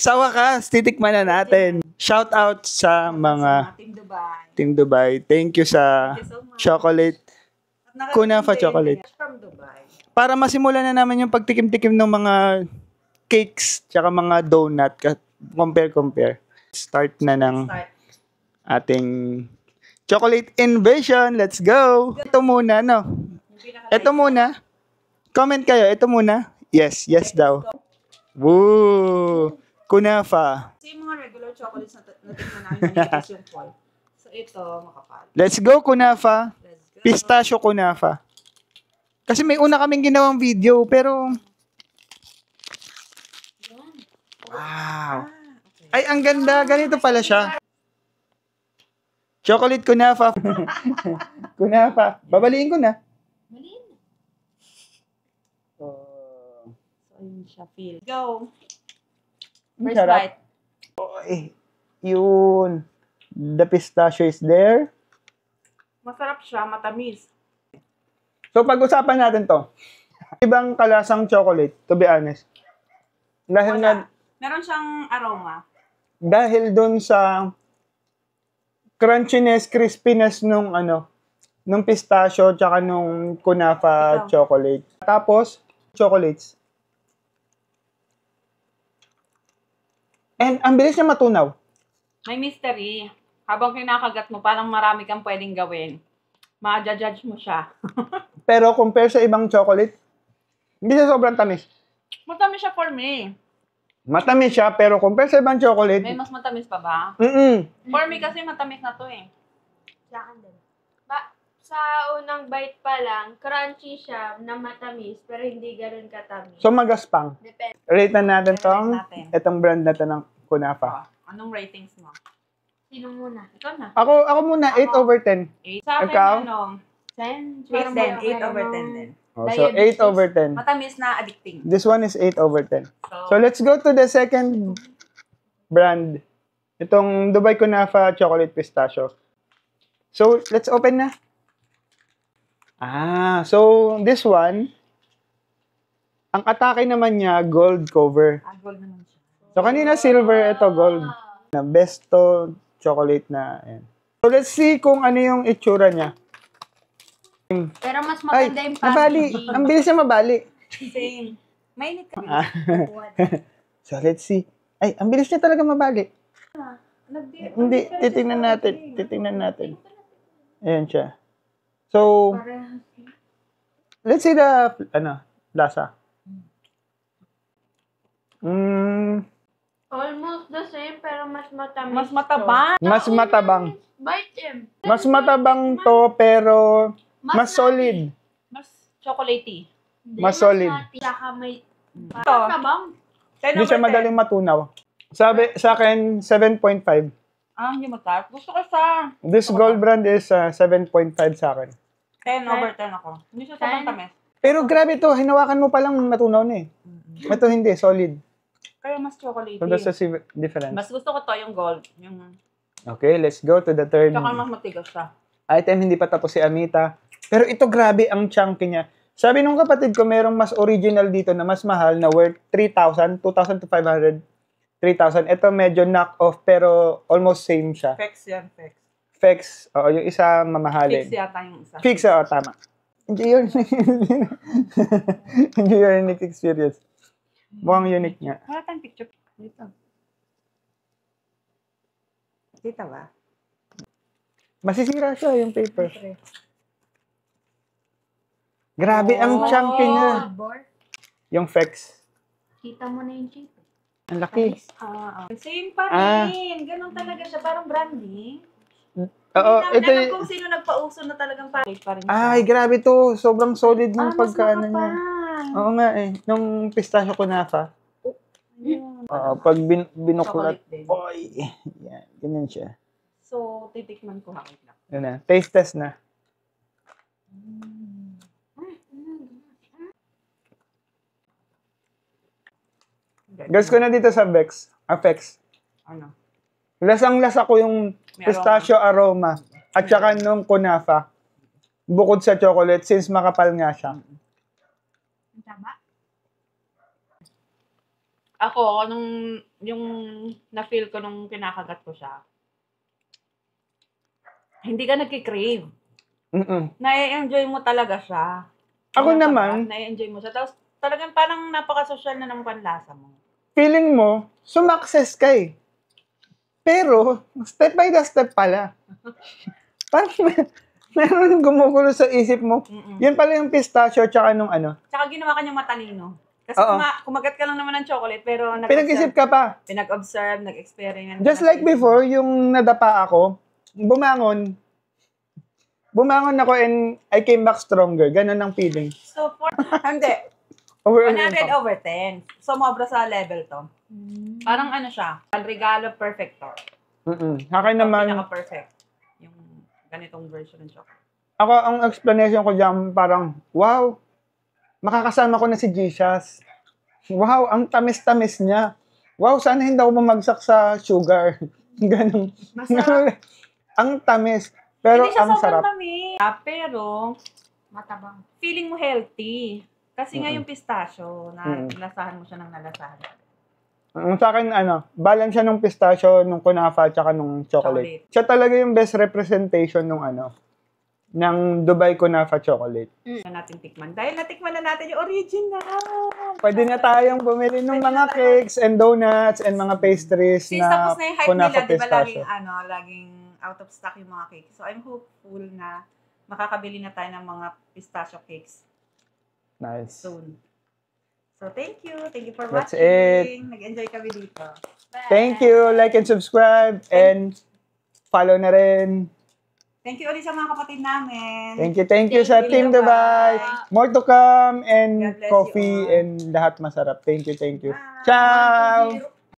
Sa wakas, titikman na natin. Shout out sa mga Team Dubai. Thank you sa chocolate. Kunafa chocolate. From Dubai. Para masimulan na naman yung pagtikim-tikim ng mga cakes tsaka mga donut. Compare. Start na ng ating chocolate invasion. Let's go! Ito muna, no? Ito muna. Comment kayo. Ito muna. Yes daw. Woo! Kunafa. So yung mga regular chocolates na natikman namin, manipis yung foil. So ito, makapal. Let's go, Kunafa. Let's go. Pistachio Kunafa. Kasi may una kaming ginawang video, pero... Wow. Ay, ang ganda. Ganito pala siya. Chocolate Kunafa. Kunafa. Babaliin ko na. So yun siya, feel. Go. Ang First sarap. bite. Oy, yun. The pistachio is there. Masarap siya, matamis. So, pag-usapan natin to. Ibang kalasang chocolate, to be honest. Dahil Wala. Meron siyang aroma. dahil dun sa crunchiness, crispiness nung pistachio tsaka nung kunafa Ikaw. chocolate. Tapos, chocolates. And ang bilis niya matunaw. May mystery. Habang kinakagat mo, parang marami kang pwedeng gawin. Ma-judge mo siya. Pero compare sa ibang chocolate, hindi siya sobrang tamis. Matamis siya for me. Matamis siya, pero compare sa ibang chocolate, May mas matamis pa ba? mm-mm. For me kasi matamis na to eh. Sa akin din. Sa unang bite pa lang, crunchy siya na matamis, pero hindi ganoon katamis. So magaspang. Depende. Rate na natin tong, Rate natin. itong brand na to ng kunafa. Anong ratings mo? Sino muna? Ikaw na. Ako muna, 8 over 10. 8. Sa akin, Ikaw? 10? 8 over 10 din. Oh, so 8 over 10. Matamis na addicting. This one is 8 over 10. So So, let's go to the second brand. Itong Dubai Kunafa Chocolate Pistachio. So let's open na. So this one, ang atake naman niya, gold cover. gold naman siya. So kanina silver, ito gold. Na best to chocolate na. Ayan. So let's see kung ano yung itsura niya. Pero mas Ay, maganda yung nabali. packaging. Ang bilis niya mabali. Same. Mainit ka. So let's see. Ay, ang bilis niya talaga mabali. Hindi, titingnan natin. Ayan siya. So, let's see the, lasa. Almost the same, pero mas matamis. Mas mataba. Mas matabang. Bite him. Mas matabang to, pero mas solid. Mas chocolatey. Mas solid. Saka may Ito. tabang. 10 Hindi siya over 10. madaling matunaw. Sabi sa akin, 7.5. Hindi matap. Gusto ko sa This gold brand is 7.5 sa akin. 10 over 10 ako. Hindi siya sobrang tamis. Pero grabe to, hinawakan mo pa lang matunaw na eh. Ito hindi, solid. Kaya mas chocolatey. So that's the difference. Mas gusto ko to yung gold. Yung Okay, let's go to the third tsaka mas matigas siya. item. Hindi pa tapos si Amita. Pero ito grabe ang chunky niya. Sabi nung kapatid ko, merong mas original dito na mas mahal na worth 3,000, 2,500, 3,000. Ito medyo knock-off pero almost same siya. Fex yan, Fex. Fex, yung isa mamahalin. Fix yata yung isa. Fix, tama. Enjoy your enjoy your unique experience. Mukhang unique nga. Wala tayong picture. Dito. Dito ba? Masisira siya yung paper. Grabe ang chunky niya. Yung Fex. Kita mo na yung chip. Ang laki. Same pa rin. Ganon talaga siya. Parang branding. Oo, Hindi ito namin alam kung sino nagpauso na talagang pa rin siya. ay, grabe to. Sobrang solid ng mas pagkaano niya. makapal. Oo nga eh. Nung pistachio kunafa. Ayun. Pag binuklat. Chocolate din. Oy. Yan. Ganyan siya. So, titikman ko ha. Wait lang. Yun na. Taste test na. Guys ko na dito sa Vex. Afex. Ano? Lasang-lasa ko yung May pistachio aroma. At saka nung kunafa. Bukod sa chocolate since makapal nga siya. Tama? Ako, yung na-feel ko nung kinakagat ko siya, hindi ka nagkikrave. Nai-enjoy mo talaga siya. Ako naman, Nai-enjoy mo siya. Tapos talagang parang napaka-social na ng panlasa mo. feeling mo, sumakses ka eh. Pero, step by the step pala. Parang meron gumugulo sa isip mo. Yan pala yung pistachio tsaka nung ano. Tsaka ginawa ka niyang matalino. Kasi Oo. kumagat ka lang naman ng chocolate, pero Pinag-isip ka pa. pinag-observe, nag-experiment. Just like before, yung nadapa ako, bumangon ako and I came back stronger. Ganon ang feeling. So, hindi. Over 100 over 10. Sumobra sa level to. Parang ano siya, regalo perfecto. Akin naman, Pinaka-perfect. Yung ganitong version ng chocolate. ako ang explanation ko dyan, parang, wow, makakasama ko na si Jesus. Wow, ang tamis-tamis niya. Wow, sana hindi ako bumagsak sa sugar. Ganon. Masarap. Ang tamis. Pero Hindi siya ang sobrang sarap. tamis. Pero, Matabang. feeling mo healthy. Kasi nga yung pistachio, Mm. nalasahan mo siya ng nalasahan. Sa akin, balance siya nung pistachio, nung kunafa, tsaka nung chocolate. Siya talaga yung best representation nung ng Dubai Kunafa chocolate. Na natin tikman. Dahil natikman na natin yung original. Pwede na tayong bumili ng mga cakes and donuts and mga pastries Since na tapos na yung hype kunafa nila, di ba pistachio. laging out of stock yung mga cakes. So, I'm hopeful na makakabili na tayo ng mga pistachio cakes Nice. soon. So, thank you. Thank you for That's watching. Nag-enjoy kami dito. Thank you. Like and subscribe and follow na rin. Thank you ulit sa mga kapatid namin. Thank you sa you, Team Dubai. Dubai. More to come and God bless you coffee all. and lahat masarap. Thank you. Bye. Ciao! Thank you.